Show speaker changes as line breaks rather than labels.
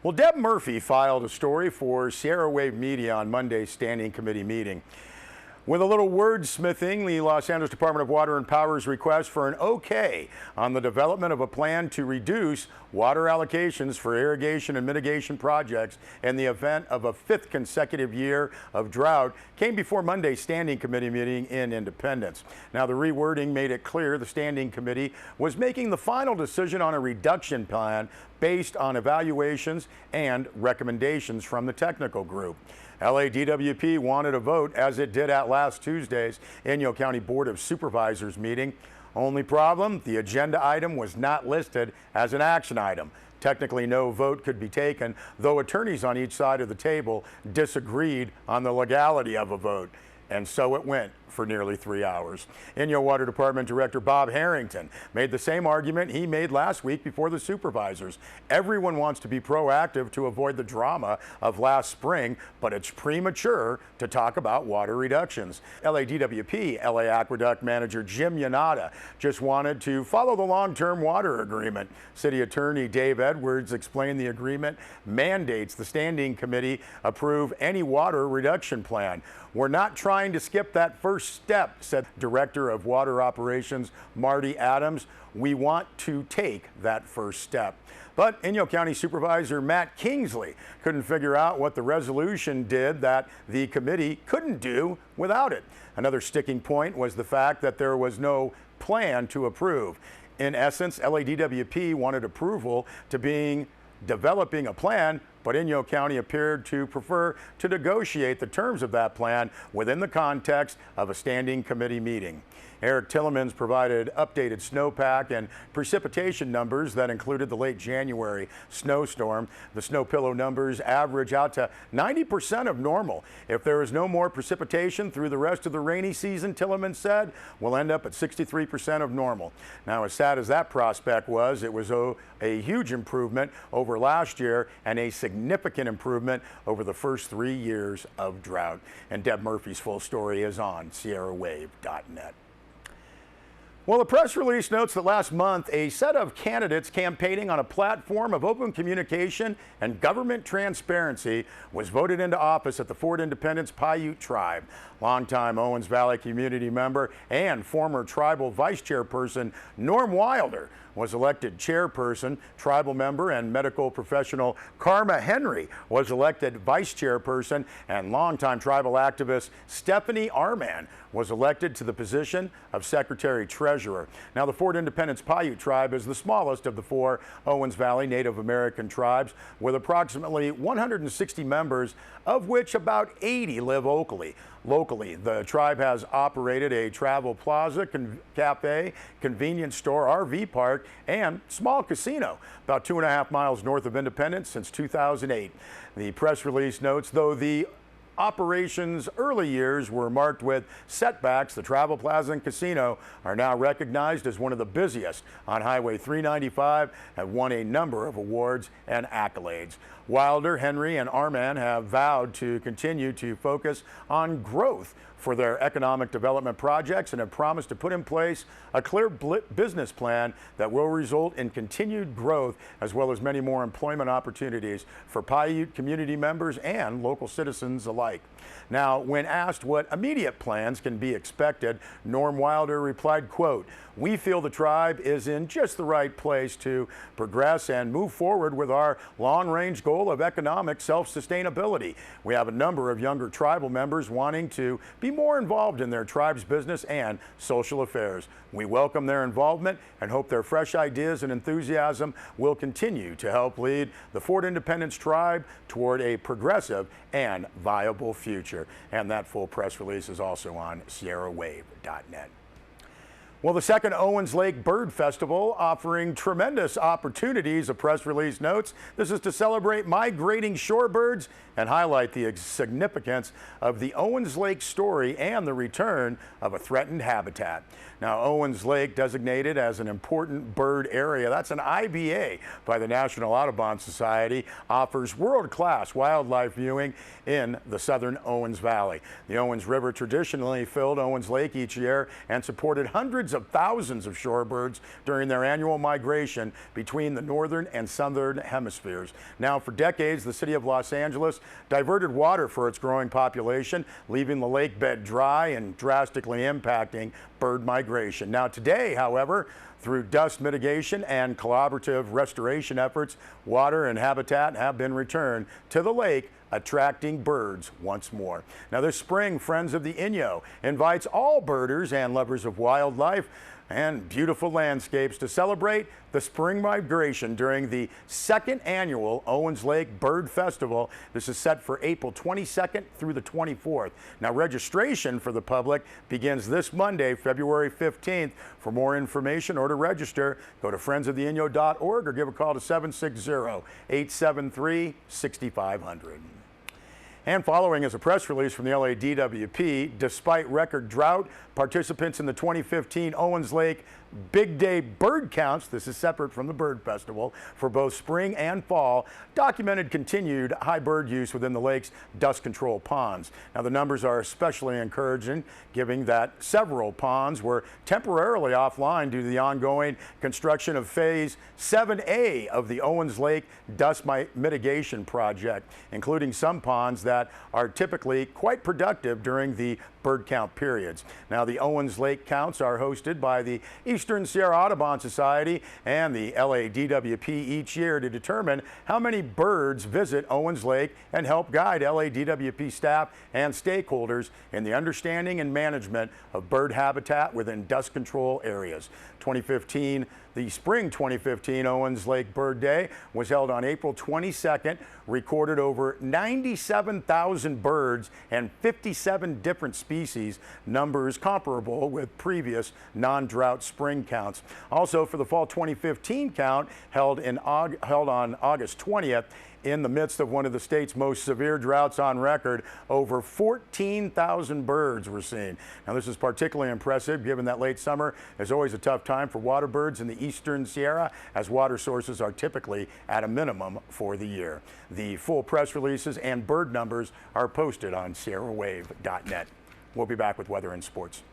Well, Deb Murphy filed a story for Sierra Wave Media on Monday's standing committee meeting. With a little wordsmithing, the Los Angeles Department of Water and Power's request for an okay on the development of a plan to reduce water allocations for irrigation and mitigation projects in the event of a fifth consecutive year of drought came before Monday's standing committee meeting in Independence. Now, the rewording made it clear the standing committee was making the final decision on a reduction plan based on evaluations and recommendations from the technical group. LADWP wanted a vote, as it did at last Tuesday's Inyo County Board of Supervisors meeting. Only problem, the agenda item was not listed as an action item. Technically, no vote could be taken, though attorneys on each side of the table disagreed on the legality of a vote. And so it went for nearly 3 hours. Inyo Water Department Director Bob Harrington made the same argument he made last week before the supervisors. Everyone wants to be proactive to avoid the drama of last spring, but it's premature to talk about water reductions. LADWP LA Aqueduct Manager Jim Yanada just wanted to follow the long-term water agreement. City Attorney Dave Edwards explained the agreement mandates the standing committee approve any water reduction plan. We're not trying to skip that first step, said Director of Water Operations Marty Adams. We want to take that first step. But Inyo County Supervisor Matt Kingsley couldn't figure out what the resolution did that the committee couldn't do without it. Another sticking point was the fact that there was no plan to approve. In essence, LADWP wanted approval to developing a plan, but Inyo County appeared to prefer to negotiate the terms of that plan within the context of a standing committee meeting. Eric Tillemans provided updated snowpack and precipitation numbers that included the late January snowstorm. The snow pillow numbers average out to 90% of normal. If there is no more precipitation through the rest of the rainy season, Tillemans said, we'll end up at 63% of normal. Now, as sad as that prospect was, it was a huge improvement over last year and a significant improvement over the first 3 years of drought. And Deb Murphy's full story is on SierraWave.net. Well, the press release notes that last month, a set of candidates campaigning on a platform of open communication and government transparency was voted into office at the Fort Independence Paiute Tribe. Longtime Owens Valley community member and former tribal vice chairperson Norm Wilder was elected chairperson. Tribal member and medical professional Karma Henry was elected vice chairperson, and longtime tribal activist Stephanie Arman was elected to the position of secretary treasurer. Now, the Fort Independence Paiute Tribe is the smallest of the 4 Owens Valley Native American tribes, with approximately 160 members, of which about 80 live locally. The tribe has operated a travel plaza, cafe, convenience store, RV park, and small casino about 2.5 miles north of Independence since 2008. The press release notes, though the operations' early years were marked with setbacks, the Travel Plaza and Casino are now recognized as one of the busiest on Highway 395, have won a number of awards and accolades. Wilder, Henry, and Arman have vowed to continue to focus on growth for their economic development projects and have promised to put in place a clear business plan that will result in continued growth as well as many more employment opportunities for Paiute community members and local citizens alike. Now, when asked what immediate plans can be expected, Norm Wilder replied, quote, "We feel the tribe is in just the right place to progress and move forward with our long-range goal of economic self-sustainability. We have a number of younger tribal members wanting to be more involved in their tribe's business and social affairs. We welcome their involvement and hope their fresh ideas and enthusiasm will continue to help lead the Fort Independence tribe toward a progressive and viable future." And that full press release is also on SierraWave.net. Well, the second Owens Lake Bird Festival offering tremendous opportunities, a press release notes. This is to celebrate migrating shorebirds and highlight the significance of the Owens Lake story and the return of a threatened habitat. Now, Owens Lake, designated as an important bird area, that's an IBA by the National Audubon Society, offers world-class wildlife viewing in the southern Owens Valley. The Owens River traditionally filled Owens Lake each year and supported hundreds of thousands of shorebirds during their annual migration between the northern and southern hemispheres. Now, for decades, the city of Los Angeles diverted water for its growing population, leaving the lake bed dry and drastically impacting bird migration. Now, today, however, through dust mitigation and collaborative restoration efforts, water and habitat have been returned to the lake, attracting birds once more. Now, this spring, Friends of the Inyo invites all birders and lovers of wildlife and beautiful landscapes to celebrate the spring migration during the second annual Owens Lake Bird Festival. This is set for April 22nd through the 24th. Now, registration for the public begins this Monday, February 15th. For more information or to register, go to friendsoftheinyo.org or give a call to 760-873-6500. And following is a press release from the LADWP. Despite record drought, participants in the 2015 Owens Lake Big Day bird counts, this is separate from the bird festival, for both spring and fall, documented continued high bird use within the lake's dust control ponds. Now, the numbers are especially encouraging, given that several ponds were temporarily offline due to the ongoing construction of Phase 7A of the Owens Lake Dust Mitigation Project, including some ponds that are typically quite productive during the bird count periods. Now, the Owens Lake counts are hosted by the Eastern Sierra Audubon Society and the LADWP each year to determine how many birds visit Owens Lake and help guide LADWP staff and stakeholders in the understanding and management of bird habitat within dust control areas. The spring 2015 Owens Lake Bird Day was held on April 22nd, recorded over 97,000 birds and 57 different species, numbers comparable with previous non-drought spring counts. Also, for the fall 2015 count held on August 20th, in the midst of one of the state's most severe droughts on record, over 14,000 birds were seen. Now, this is particularly impressive given that late summer is always a tough time for water birds in the Eastern Sierra, as water sources are typically at a minimum for the year. The full press releases and bird numbers are posted on SierraWave.net. We'll be back with weather and sports.